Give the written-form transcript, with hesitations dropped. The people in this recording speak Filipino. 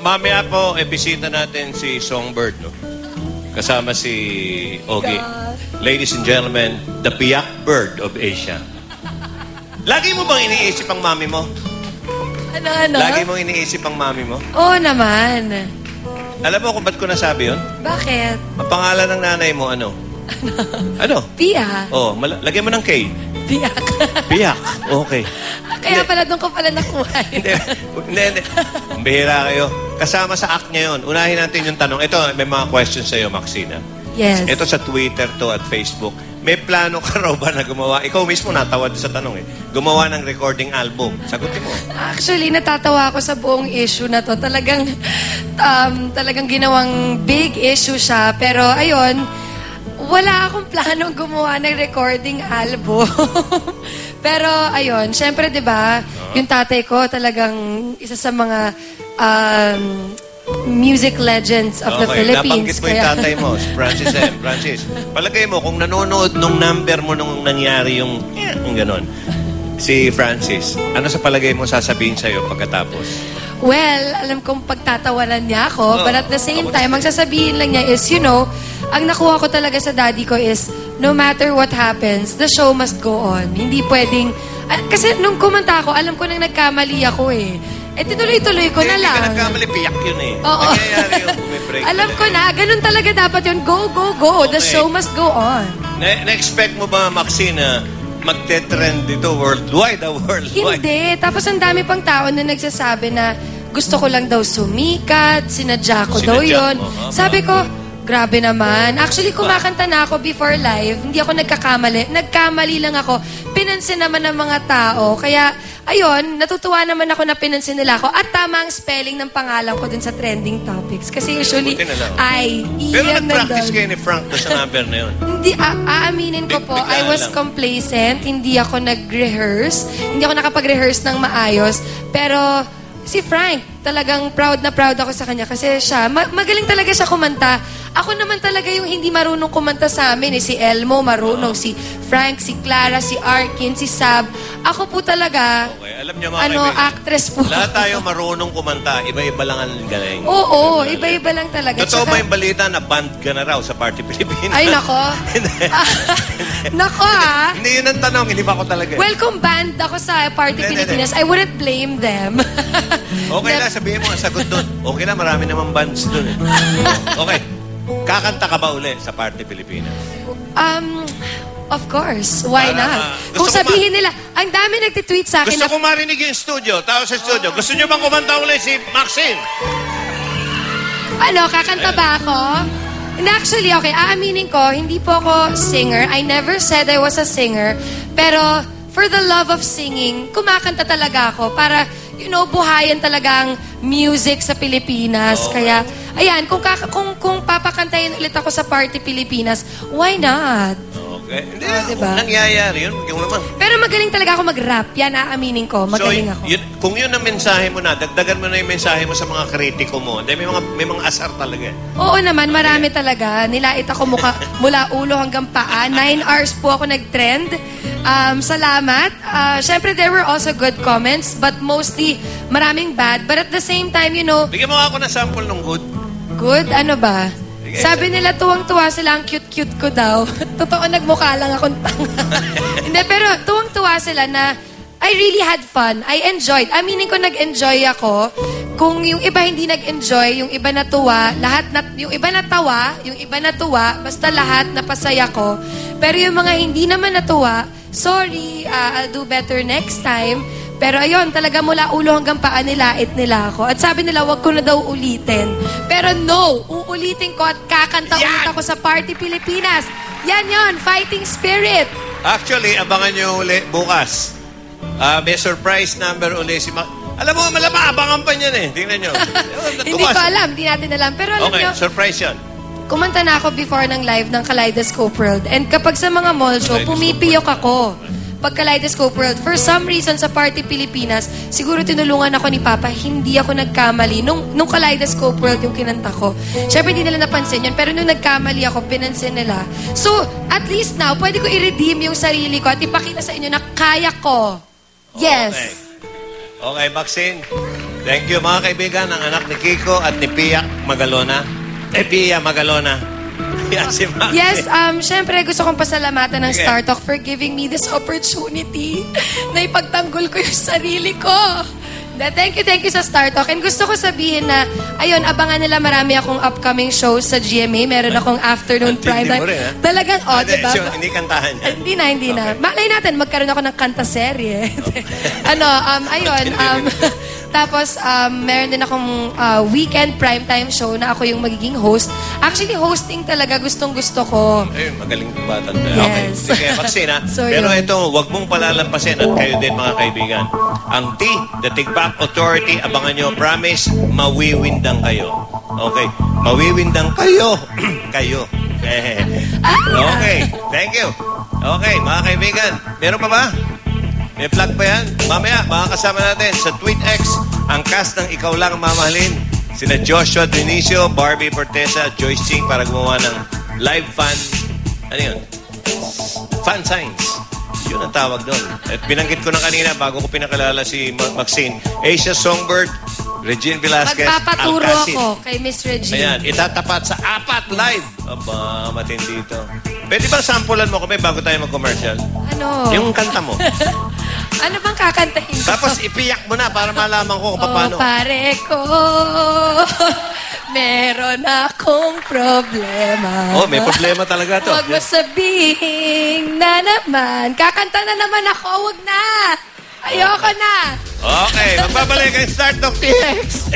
Mamaya po, bisita natin si Songbird, no? Kasama si Ogie. Ladies and gentlemen, the Piyak Bird of Asia. Lagi mo bang iniisip ang mami mo? Ano? Lagi mo iniisip ang mami mo? Oo naman. Alam mo kung ba't ko nasabi yun? Bakit? Ang pangalan ng nanay mo, ano? Ano? Pia. Lagyan mo ng K. Piyak. Piyak. Okay. Kaya pala doon ko pala nakuha. Hindi. Bihira kayo. Kasama sa act niya yun. Unahin natin yung tanong. Ito, may mga questions sa'yo, Maxine. Yes. Ito sa Twitter to at Facebook. May plano ka raw ba na gumawa? Ikaw mismo natawad sa tanong eh. Gumawa ng recording album. Sagutin mo. Actually, natatawa ako sa buong issue na to. Talagang ginawang big issue siya. Pero ayun, wala akong planong gumawa ng recording album. Pero ayun, syempre 'di ba, yung tatay ko talagang isa sa mga music legends of the Philippines. Nabanggit mo yung tatay mo, si Francis M. Francis, palagay mo, kung nanonood nung number mo nung nangyari yung ganon, si Francis, ano sa palagay mo sasabihin sa'yo pagkatapos? Well, alam kong pagtatawanan niya ako, but at the same time, ang sasabihin lang niya is, you know, ang nakuha ko talaga sa daddy ko is, no matter what happens, the show must go on. Hindi pwedeng, kasi nung kumanta ako, alam ko nang nagkamali ako eh. Tuloy-tuloy ko na lang. Hindi ka nagkamali, piyak yun eh. Oo. Nangyayari yun, break. Alam ko na, ganun talaga dapat yun. Go, go, go. Okay. The show must go on. Na-expect mo ba, Maxine, magte-trend dito worldwide? Hindi. Tapos ang dami pang tao na nagsasabi na gusto ko lang daw sumikat, sinadya ko daw yun. Sabi ko, grabe naman. Actually, kumakanta na ako before live. Hindi ako nagkakamali. Nagkamali lang ako. Pinansin naman ng mga tao. Kaya, ayun, natutuwa naman ako na pinansin nila ako. At tama ang spelling ng pangalan ko dun sa trending topics. Kasi usually, Pero nag-practice kayo ni Frank doon sa number na yun. Hindi, aaminin ko po, I was complacent. Hindi ako nag-rehearse. Hindi ako nakapag-rehearse ng maayos. Pero, si Frank, talagang proud na proud ako sa kanya kasi siya, magaling talaga siya kumanta. Ako naman talaga yung hindi marunong kumanta sa amin. Si Elmo marunong, si Frank, si Clara, si Arkin, si Sab. Ako po talaga, alam niyo, mga actress po. Lahat tayo marunong kumanta. Iba-iba lang ang galing. Oo, iba-iba lang talaga. Totoo ba yung balita na band ka na raw sa Party Pilipinas? Ay, nako. Nako Hindi yun ang tanong, hindi ba ako talaga? Well, kung band ako sa Party Pilipinas, I wouldn't blame them. Okay na, sabihin mo ang sagot doon. Okay na, marami namang bands doon eh. Okay. Kakanta ka ba uli sa Party Pilipinas? Of course. Why not? Kung sabihin nila, ang dami nagtitweet sa akin. Gusto ko marinig yung studio, tao sa studio. Gusto nyo bang kumanta uli si Maxine? Kakanta ba ako? And actually, okay, aaminin ko, hindi po ako singer. I never said I was a singer. Pero, for the love of singing, kumakanta talaga ako para, you know, buhayan talaga ang music sa Pilipinas. Kaya, ayan, kung papakantayin ulit ako sa Party Pilipinas, why not? Okay. Hindi, diba? Nangyayari yun. Pero magaling talaga ako mag-rap. Yan, aaminin ko. Magaling ako. Kung yun ang mensahe mo na, dagdagan mo na yung mensahe mo sa mga kritiko mo. Dahil may mga asar talaga. Oo naman, marami talaga. Nilait ako mula ulo hanggang paa. 9 hours po ako nag-trend. Salamat. Syempre, there were also good comments, but mostly maraming bad. But at the same time, you know... Bigyan mo ako ng sample ng good. Good? Ano ba? Sabi nila, tuwang-tuwa sila, ang cute-cute ko daw. Totoo, nagmukha lang akong tanga. Hindi, pero tuwang-tuwa sila na I really had fun. I enjoyed. Aminin ko, nag-enjoy ako. Kung yung iba hindi nag-enjoy, yung iba natuwa, yung iba natawa, yung iba natuwa, basta lahat napasaya ko. Pero yung mga hindi naman natuwa, sorry, I'll do better next time. Pero ayun, talaga mula ulo hanggang paa nilait nila ako. At sabi nila, wag ko na daw ulitin. Pero no, uulitin ko at kakanta ulit ako sa Party Pilipinas. Yan yon, fighting spirit. Actually, abangan nyo uli bukas. May surprise number uli si Alam mo, malamang abangan pa niyan eh. Tingnan nyo. Hindi ko alam, hindi natin alam. Pero alam nyo, surprise yan. Kumanta na ako before ng live ng Kaleidoscope World. And kapag sa mga mall show, pumipiyok ako. Pag Kaleidoscope World, for some reason sa Party Pilipinas, siguro tinulungan ako ni Papa, hindi ako nagkamali. Nung Kaleidoscope World yung kinanta ko. Siyempre, hindi nila napansin yun. Pero nung nagkamali ako, pinansin nila. So, at least now, pwede ko i-redeem yung sarili ko at ipakita sa inyo na kaya ko. Yes. Okay, Maxine. Thank you, mga kaibigan, ang anak ni Kiko at ni Pia Magalona. Pia Magalona. Yan si Maxi. Yes, syempre gusto kong pasalamatan ng Star Talk for giving me this opportunity na ipagtanggol ko yung sarili ko. Thank you sa Star Talk. And gusto ko sabihin na, ayun, abangan nila marami akong upcoming shows sa GMA. Meron akong afternoon prime time. Talagang, diba? Hindi kantahan yan. Hindi na. Malay natin, magkaroon ako ng kanta-serye. Tapos, meron din akong weekend primetime show na ako yung magiging host. Actually, hosting talaga gustong-gusto ko. Ayun, magaling bata. Okay. Yes. Sige, Maxine, ha? So, pero yun. ito, wag mong palalampasin at kayo din, mga kaibigan. Ang T, the Tigback Authority, abangan nyo, promise, mawiwindang kayo. Okay? Mawiwindang kayo. Kayo. Okay. Thank you. Okay, mga kaibigan. Meron pa ba? May plug pa yan? Mamaya, makakasama natin sa TweetX ang cast ng Ikaw Lang Mamahalin. Sina Joshua Dionisio, Barbie Portesa, Joyce Ching para gumawa ng live fan. Ano yun? Fan signs. Yun ang tawag doon. At binanggit ko na kanina bago ko pinakilala si Maxine. Asia Songbird, Regine Velasquez, Magpapaturo Alcacid. ako kay Miss Regine. Ayan, itatapat sa 4 live. Aba, matindi ito. Pwede bang sampulan mo kami bago tayo mag-commercial? Ano? Yung kanta mo. Ano bang kakantahin ko? Tapos ipiyak mo na para malaman ko kung paano. Pare ko, meron akong problema. Oh, may problema talaga to. Huwag mo sabihin na naman. Kakanta na naman ako, huwag na. Ayoko na. Okay, magbabalik ang Start Talk TX.